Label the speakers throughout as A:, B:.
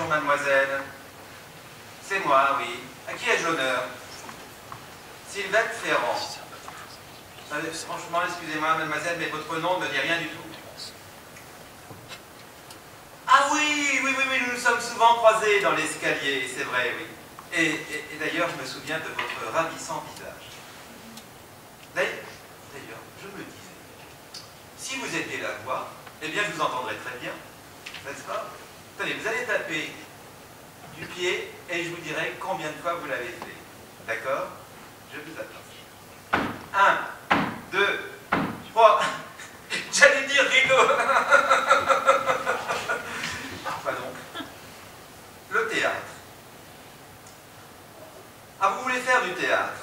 A: bonjour mademoiselle. C'est moi, oui. À qui ai-je l'honneur? Sylvette Ferrand. Franchement, excusez-moi mademoiselle, mais votre nom ne me dit rien du tout. Ah oui, nous nous sommes souvent croisés dans l'escalier, c'est vrai, oui. Et d'ailleurs, je me souviens de votre ravissant visage. D'ailleurs, je me disais, si vous étiez la voix, eh bien, je vous entendrais très bien, n'est-ce pas? Tenez, vous allez taper du pied et je vous dirai combien de fois vous l'avez fait. D'accord? Je vous attends. 1, 2, 3. J'allais dire rideau. Quoi donc? Le théâtre. Ah, vous voulez faire du théâtre?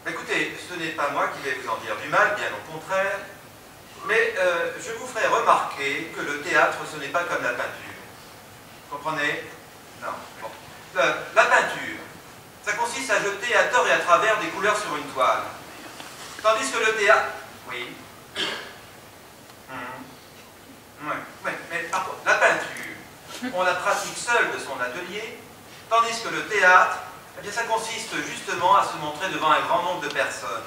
A: Écoutez, ce n'est pas moi qui vais vous en dire du mal, bien au contraire. Mais je vous ferai remarquer que le théâtre, ce n'est pas comme la peinture. Vous comprenez? Non. Bon. La peinture, ça consiste à jeter à tort et à travers des couleurs sur une toile. Tandis que le théâtre... Oui. Ouais, mais par contre, la peinture, on la pratique seule de son atelier, tandis que le théâtre, eh bien, ça consiste justement à se montrer devant un grand nombre de personnes.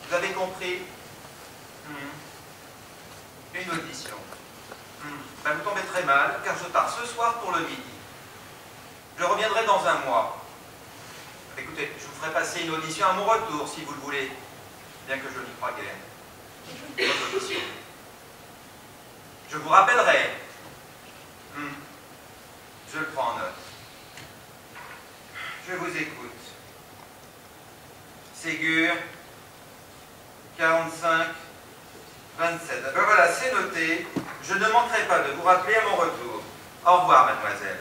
A: Vous avez compris? Une audition. Ben, vous tombez très mal, car je pars ce soir pour le midi. Je reviendrai dans un mois. Écoutez, je vous ferai passer une audition à mon retour, si vous le voulez, bien que je n'y crois guère. Votre audition. Je vous rappellerai. Je le prends en note. Je vous écoute. Ségur, 45, 27. Ben voilà, c'est noté. Je ne manquerai pas de vous rappeler à mon retour. Au revoir, mademoiselle.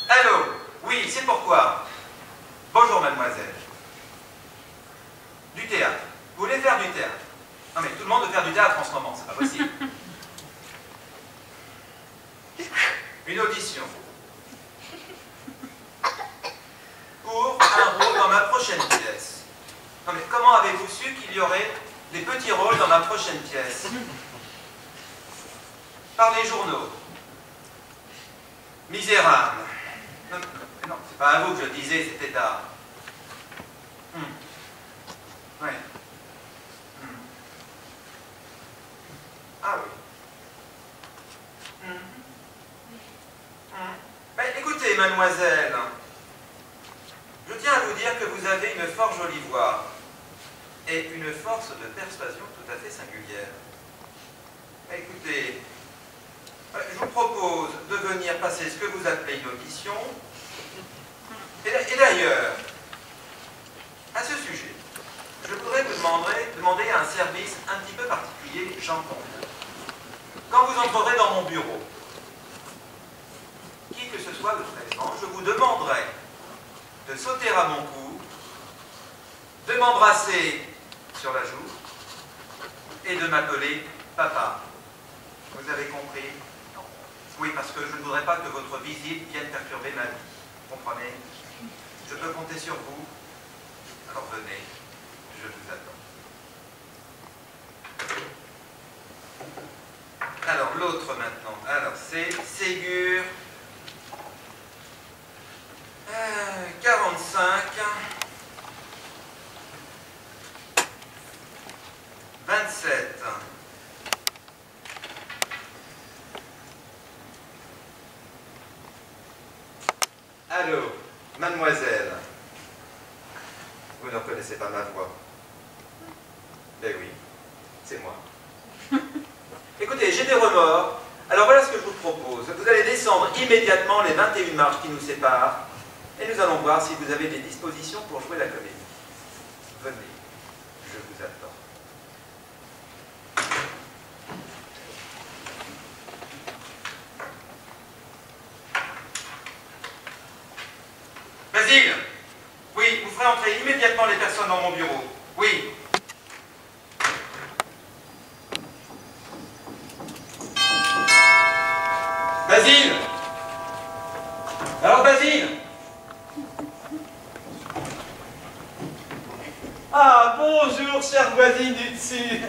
A: Allô? Oui, c'est pourquoi. Bonjour, mademoiselle. Du théâtre. Vous voulez faire du théâtre? Non, mais tout le monde veut faire du théâtre en ce moment, c'est pas possible. Une audition. Pour un rôle dans ma prochaine pièce. Non, mais comment avez-vous su qu'il y aurait des petits rôles dans ma prochaine pièce? Par les journaux. Misérable. Non, c'est pas à vous que je disais, c'était à... Ouais. Ah oui. Ben, écoutez, mademoiselle, je tiens à vous dire que vous avez une fort jolie voix et une force de persuasion tout à fait singulière. Ben, écoutez, je vous propose de venir passer ce que vous appelez une audition. Et d'ailleurs, à ce sujet, je voudrais vous demander un service un petit peu particulier, j'entends. Quand vous entrerez dans mon bureau, qui que ce soit de présent, je vous demanderai de sauter à mon cou, de m'embrasser sur la joue et de m'appeler papa. Vous avez compris? Oui, parce que je ne voudrais pas que votre visite vienne perturber ma vie. Vous comprenez? Je peux compter sur vous? Alors venez, je vous attends. Alors, l'autre maintenant. Alors, c'est Ségur. 45. 27. Allô, mademoiselle. Vous ne reconnaissez pas ma voix? Ben oui, c'est moi. Écoutez, j'ai des remords. Alors voilà ce que je vous propose. Vous allez descendre immédiatement les 21 marches qui nous séparent et nous allons voir si vous avez des dispositions pour jouer la comédie. Venez, je vous attends. Basile! Oui, vous ferez entrer immédiatement les personnes dans mon bureau. Oui. Basile! Alors, Basile!
B: Ah, bonjour, chère voisine du dessus.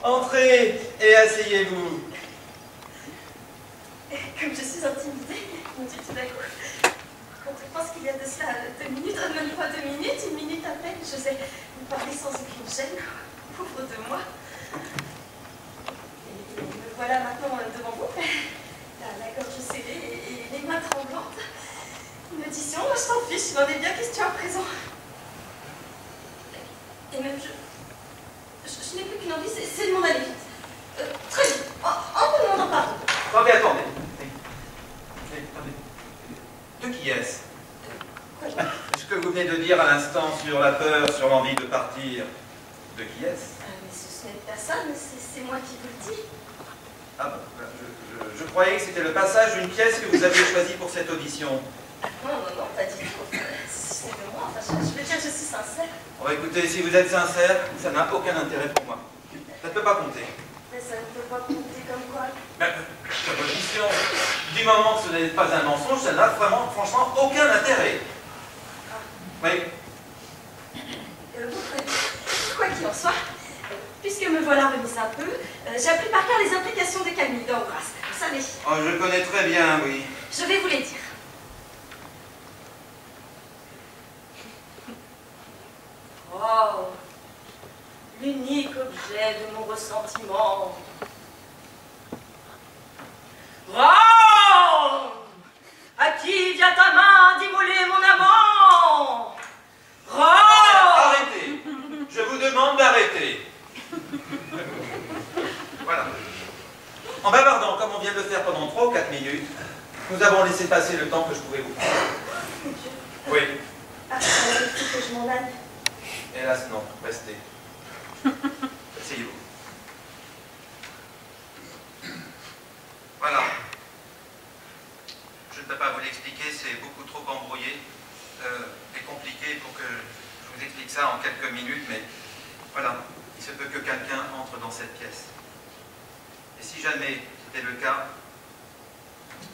A: Entrez et asseyez-vous.
B: Comme je suis intimidée, mon Dieu, tout d'un coup, quand on pense qu'il y a de cela 2 minutes, même pas 2 minutes, 1 minute à peine, j'osais vous parler sans aucune gêne, pauvre de moi. Et me voilà maintenant devant vous, la gorge serrée et les mains tremblantes. Une audition, moi je t'en fiche, il en est bien question à présent. Et même je n'ai plus qu'une envie, c'est de m'en aller vite. Très vite, en vous demandant pardon.
A: Attendez. De qui est-ce? Ce que vous venez de dire à l'instant sur la peur, sur l'envie de partir, de qui est-ce?
B: Mais ce n'est pas ça, mais c'est moi qui vous le dis.
A: Ah bon, je croyais que c'était le passage d'une pièce que vous aviez choisie pour cette audition.
B: Non, pas du tout. C'est de moi, enfin, je veux dire, je suis sincère.
A: Bon, écoutez, si vous êtes sincère, ça n'a aucun intérêt pour moi. Ça ne peut pas compter.
B: Mais ça ne peut pas compter comme quoi.
A: Votre audition, du moment que ce n'est pas un mensonge, ça n'a vraiment, franchement, aucun intérêt. Oui.
B: Quoi qu'il en soit, puisque me voilà remise un peu, j'ai appris par cœur les implications des calamités d'Ambrasse. Vous savez.
A: Oh, je connais très bien, oui.
B: Je vais vous les dire. Oh, l'unique objet de mon ressentiment. Rome, à qui vient ta main d'immoler mon amant? Rome!
A: Arrêtez! Je vous demande d'arrêter. Voilà. En bavardant, comme on vient de le faire pendant 3 ou 4 minutes, nous avons laissé passer le temps que je pouvais vous prendre. Oui.
B: Ah, il faut que je m'en aille.
A: Hélas, non. Restez. Asseyez-vous. Voilà. Je ne peux pas vous l'expliquer, c'est beaucoup trop embrouillé et compliqué pour que je vous explique ça en quelques minutes, mais voilà, il se peut que quelqu'un entre dans cette pièce. Et si jamais c'était le cas,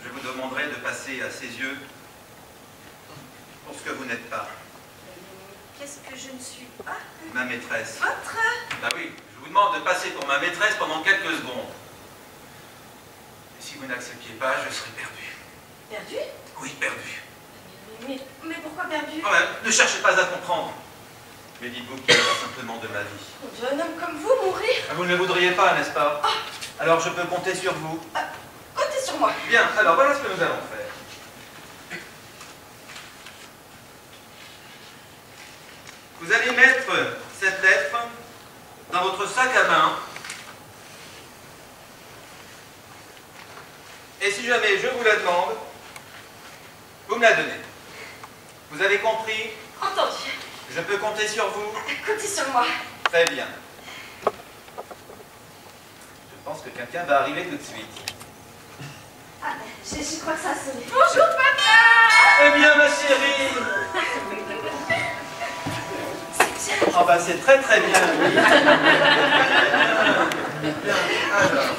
A: je vous demanderai de passer à ses yeux pour ce que vous n'êtes pas.
B: Qu'est-ce que je ne suis pas?
A: Ma maîtresse.
B: Votre?
A: Bah oui, je vous demande de passer pour ma maîtresse pendant quelques secondes. Et si vous n'acceptiez pas, je serais perdu.
B: Perdu?
A: Oui, perdu.
B: Mais pourquoi perdu?
A: Oh, ne cherchez pas à comprendre. Mais dites-vous qu'il y a simplement de ma vie.
B: Mon Dieu, un homme comme vous mourir?
A: Vous ne le voudriez pas, n'est-ce pas? Alors je peux compter sur vous.
B: Comptez sur moi.
A: Bien, alors voilà ce que nous allons faire. Vous allez mettre cette lettre dans votre sac à main. Et si jamais je vous la demande, vous me la donnez. Vous avez compris?
B: Entendu.
A: Je peux compter sur vous?
B: Comptez sur moi.
A: Très bien. Je pense que quelqu'un va arriver tout de suite.
B: Ah, je crois que ça a sonné. Bonjour, papa!
A: Eh bien, ma chérie! Oh bah c'est très très bien. Oui. Bien. Alors.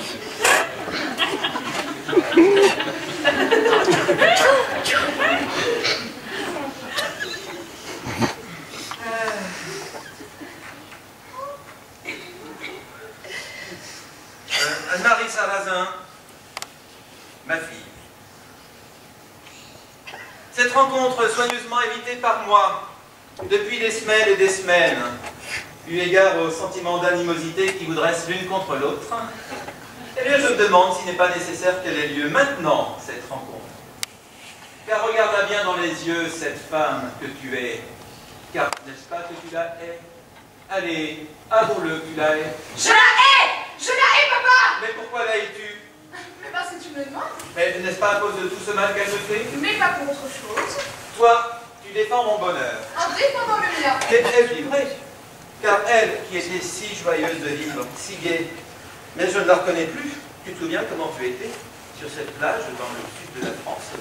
A: Anne-Marie Sarrazin, ma fille. Cette rencontre soigneusement évitée par moi depuis des semaines et des semaines, eu égard aux sentiments d'animosité qui vous dressent l'une contre l'autre, eh bien je me demande s'il n'est pas nécessaire qu'elle ait lieu maintenant, cette rencontre. Car regarde bien dans les yeux cette femme que tu es, car n'est-ce pas que tu la hais? Allez, avoue-le que tu la hais.
B: Je la hais! Je la hais, papa!
A: Mais pourquoi la hais-tu?
C: Mais parce que tu me demandes.
A: Mais n'est-ce pas à cause de tout ce mal qu'elle me fait?
C: Mais pas pour autre chose.
A: Toi, tu défends mon bonheur.
C: En défendant le mien.
A: Et elle vivrait, car elle, qui était si joyeuse de vivre, si gaie, mais je ne la reconnais plus. Tu te souviens comment tu étais sur cette plage dans le sud de la France?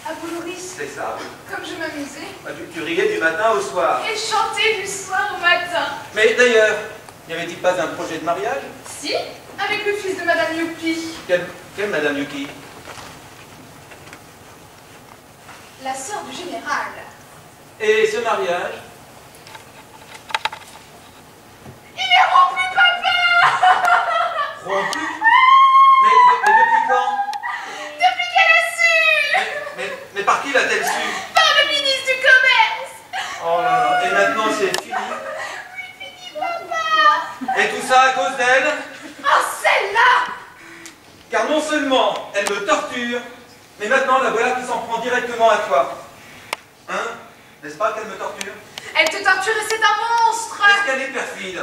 C: À Boulouris.
A: C'est ça.
C: Comme je m'amusais.
A: Bah, tu riais du matin au soir.
C: Et chantais du soir au matin.
A: Mais d'ailleurs, n'y avait-il pas un projet de mariage?
C: Si, avec le fils de Madame Youpi.
A: Quelle Madame Yuki?
C: La sœur du général.
A: Et ce mariage?
C: Il est rompu, papa!
A: rompu? Mais depuis quand?
C: Depuis qu'elle a su.
A: Mais par qui l'a-t-elle su?
C: Par le ministre du Commerce.
A: Oh là là, et maintenant c'est fini.
C: Oui, fini, papa.
A: Et tout ça à cause d'elle?
C: Oh, celle-là.
A: Car non seulement elle me torture, mais maintenant la voilà qui s'en prend directement à toi. Hein? N'est-ce pas qu'elle me torture?
C: Elle te torture et c'est un monstre.
A: Est-ce qu'elle est perfide?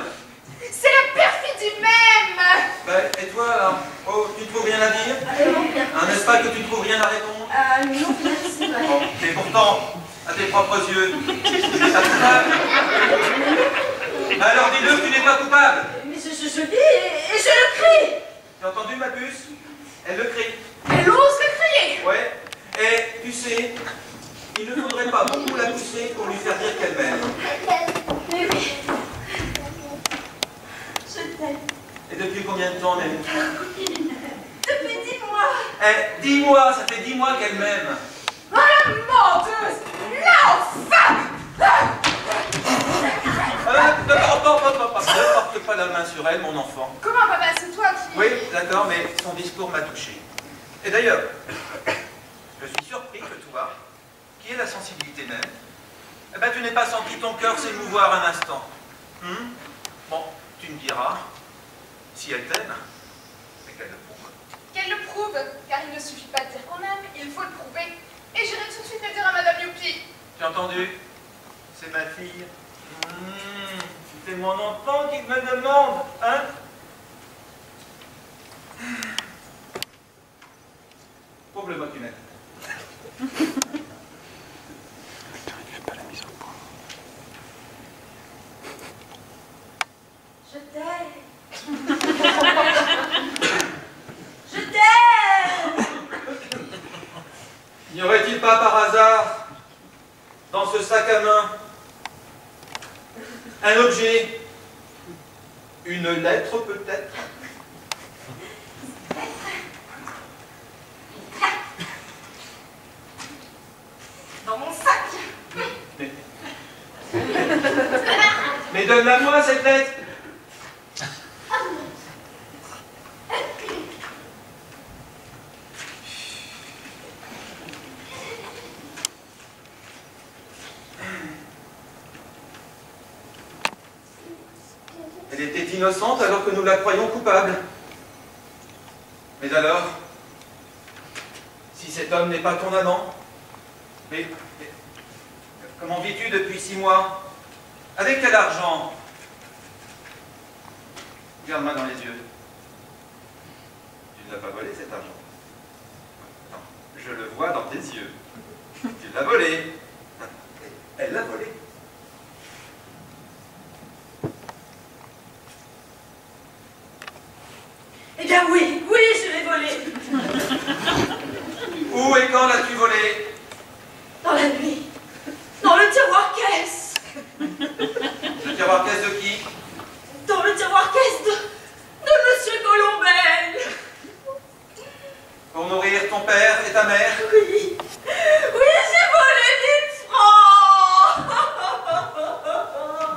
C: C'est la perfidie même.
A: Ben, et toi là? Oh, tu ne trouves rien à dire?
B: Non, bien.
A: Hein, n'est-ce pas que tu ne trouves rien à répondre?
B: Non, merci. Ouais.
A: Oh, et pourtant, à tes propres yeux, tu n'es pas coupable. Alors dis-le que tu n'es pas coupable.
B: Mais je lis et je le crie.
A: Tu as entendu ma puce? Elle le crie.
C: Elle ose le crier.
A: Ouais. Et tu sais, il ne faudrait pas beaucoup la pousser pour lui faire dire qu'elle m'aime.
B: Mais oui. Je t'aime.
A: Et depuis combien de temps même?
B: Depuis 10 mois.
A: Eh, 10 mois, ça fait 10 mois qu'elle m'aime.
C: Oh, la menteuse. L'infâme.
A: Ne porte pas la main sur elle, mon enfant.
C: Comment, papa? C'est toi qui...
A: Oui, d'accord, mais son discours m'a touché. Et d'ailleurs, je suis surpris que toi, qui ai la sensibilité même, eh ben, tu n'aies pas senti ton cœur s'émouvoir un instant. Bon, tu me diras, si elle t'aime, mais qu'elle le prouve.
C: Qu'elle le prouve, car il ne suffit pas de dire qu'on aime, il faut le prouver. Et j'irai tout de suite le dire à Madame Youpi.
A: Tu as entendu? C'est ma fille. C'est mon enfant qui me demande, hein? Pauvre le moquinette.
B: Je t'aime. Je t'aime.
A: N'y aurait-il pas par hasard, dans ce sac à main, un objet, une lettre peut-être?
B: Dans mon sac.
A: Mais donne-la-moi cette lettre! Elle était innocente alors que nous la croyons coupable. Mais alors, si cet homme n'est pas ton amant, mais comment vis-tu depuis 6 mois? Avec quel argent? Regarde-moi dans les yeux. Tu ne l'as pas volé cet argent? Non, je le vois dans tes yeux. Tu l'as volé. Elle l'a volé.
B: Eh bien oui, oui, je l'ai volé.
A: Où et quand l'as-tu volé?
B: Dans la nuit. Dans le tiroir caisse.
A: Le tiroir caisse de qui?
B: Dans le tiroir caisse de Monsieur Colombel.
A: Pour nourrir ton père et ta mère?
B: Oui. Oui, j'ai volé 1000 francs.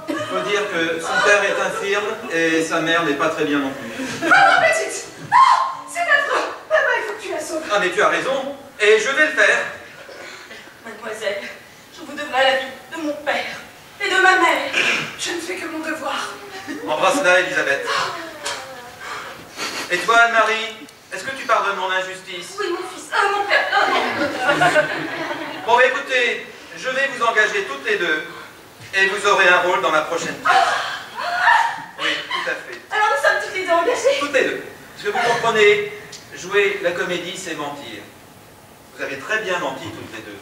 A: Il faut dire que son père est infirme et sa mère n'est pas très bien non plus.
C: Maman petite. Non, c'est affreux. Papa, il faut que tu la sauves.
A: Ah mais tu as raison, et je vais le faire.
B: Mademoiselle, je vous devrai la vie de mon père et de ma mère.
C: Je ne fais que mon devoir.
A: Embrasse-la, Elisabeth. Et toi, Anne-Marie, est-ce que tu pardonnes mon injustice?
B: Oui, mon fils, mon père.
A: Bon, écoutez, je vais vous engager toutes les deux, et vous aurez un rôle dans ma prochaine pièce. Oui, tout à fait.
B: Alors nous sommes toutes les deux engagées.
A: Toutes les deux. Parce que vous comprenez, jouer la comédie, c'est mentir. Vous avez très bien menti toutes les deux.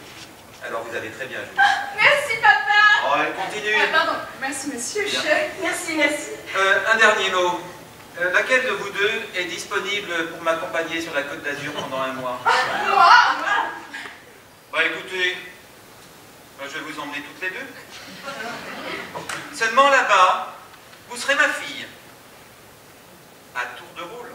A: Alors vous avez très bien joué.
C: Merci, papa.
A: Oh, elle continue.
C: Pardon. Merci, monsieur.
A: Bien.
B: Merci, merci.
A: Un dernier mot. Laquelle de vous deux est disponible pour m'accompagner sur la Côte d'Azur pendant 1 mois?
C: Moi?
A: Bah écoutez, je vais vous emmener toutes les deux. Seulement là-bas, vous serez ma fille. À tour de rôle.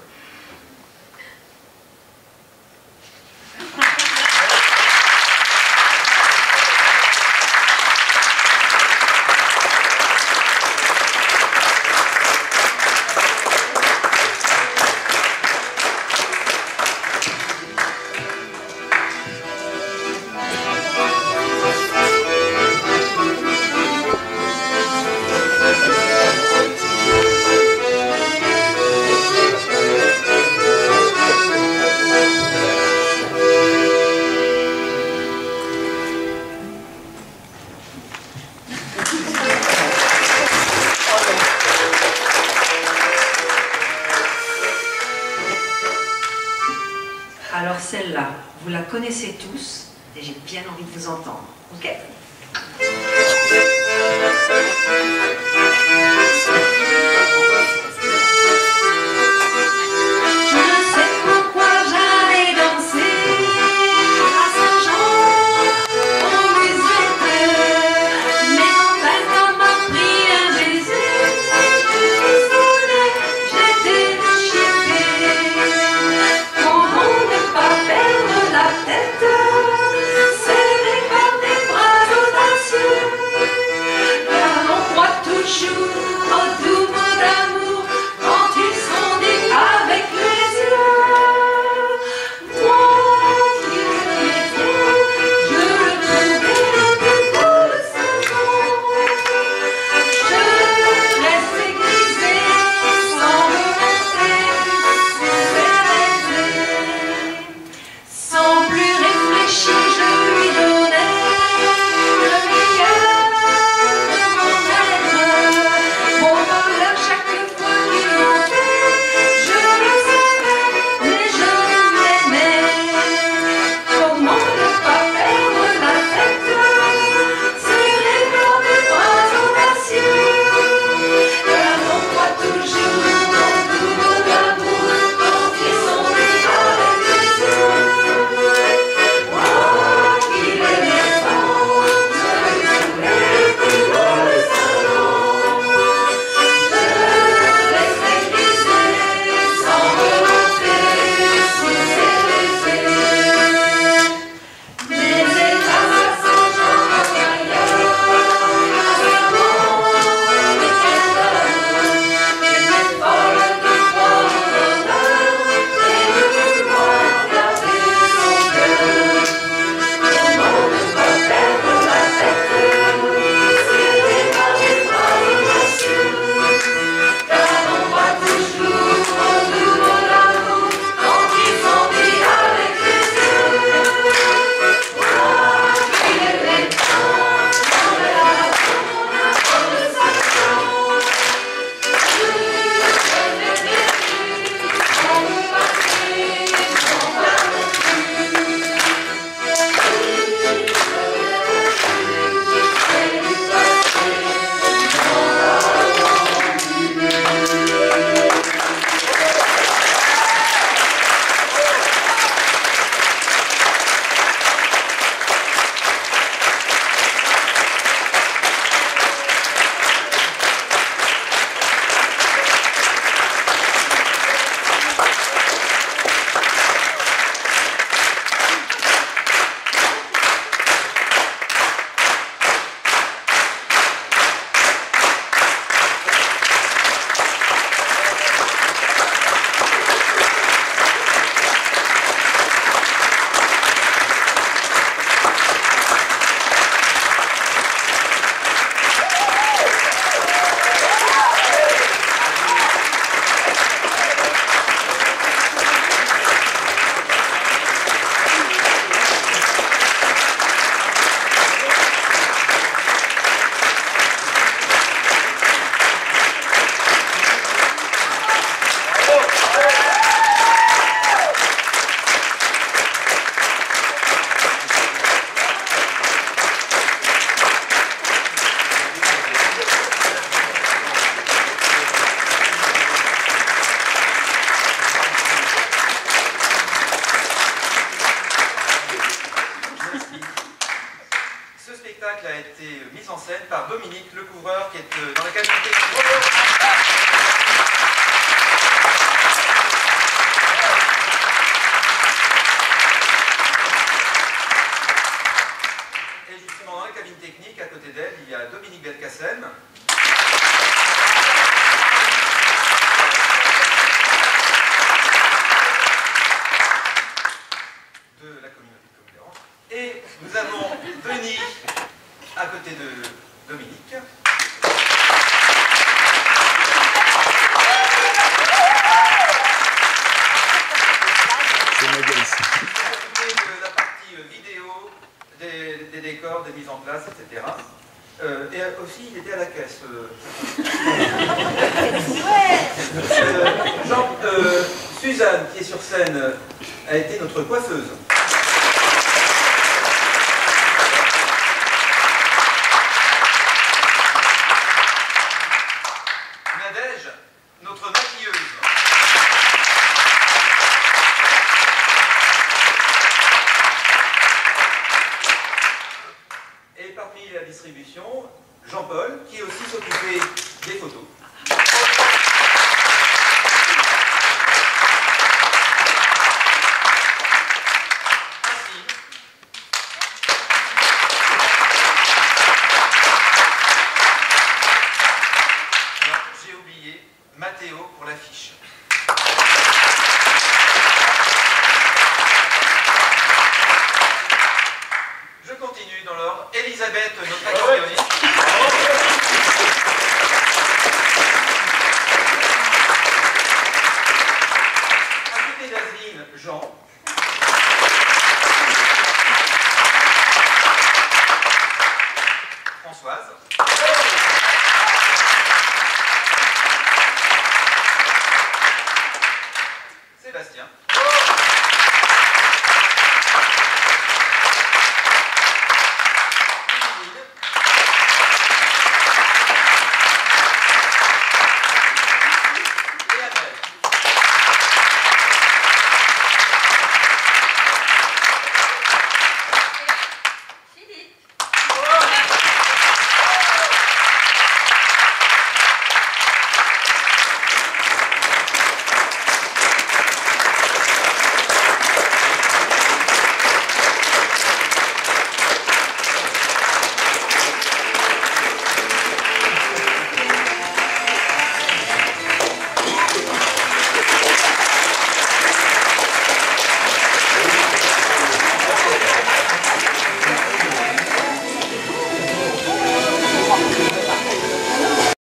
D: connaissez tous et j'ai bien envie de vous entendre. Ok?
A: a été mise en scène par Dominique Le Couvreur, qui est dans la cabine technique. Et justement, dans la cabine technique, à côté d'elle, il y a Dominique Belkacem. De la communauté de conférence. Et nous avons Denis à côté de Dominique.
E: C'est ma gueule ici.
A: De la partie vidéo, des décors, des mises en place, etc. Et aussi, il était à la caisse. Suzanne, qui est sur scène, a été notre coiffeuse. la distribution, Jean-Paul, qui aussi s'occupait des photos. J'ai oublié Mathéo pour l'affiche. Je continue dans l'ordre. Elisabeth, notre accordéoniste. À côté d'Adeline, Jean. Françoise.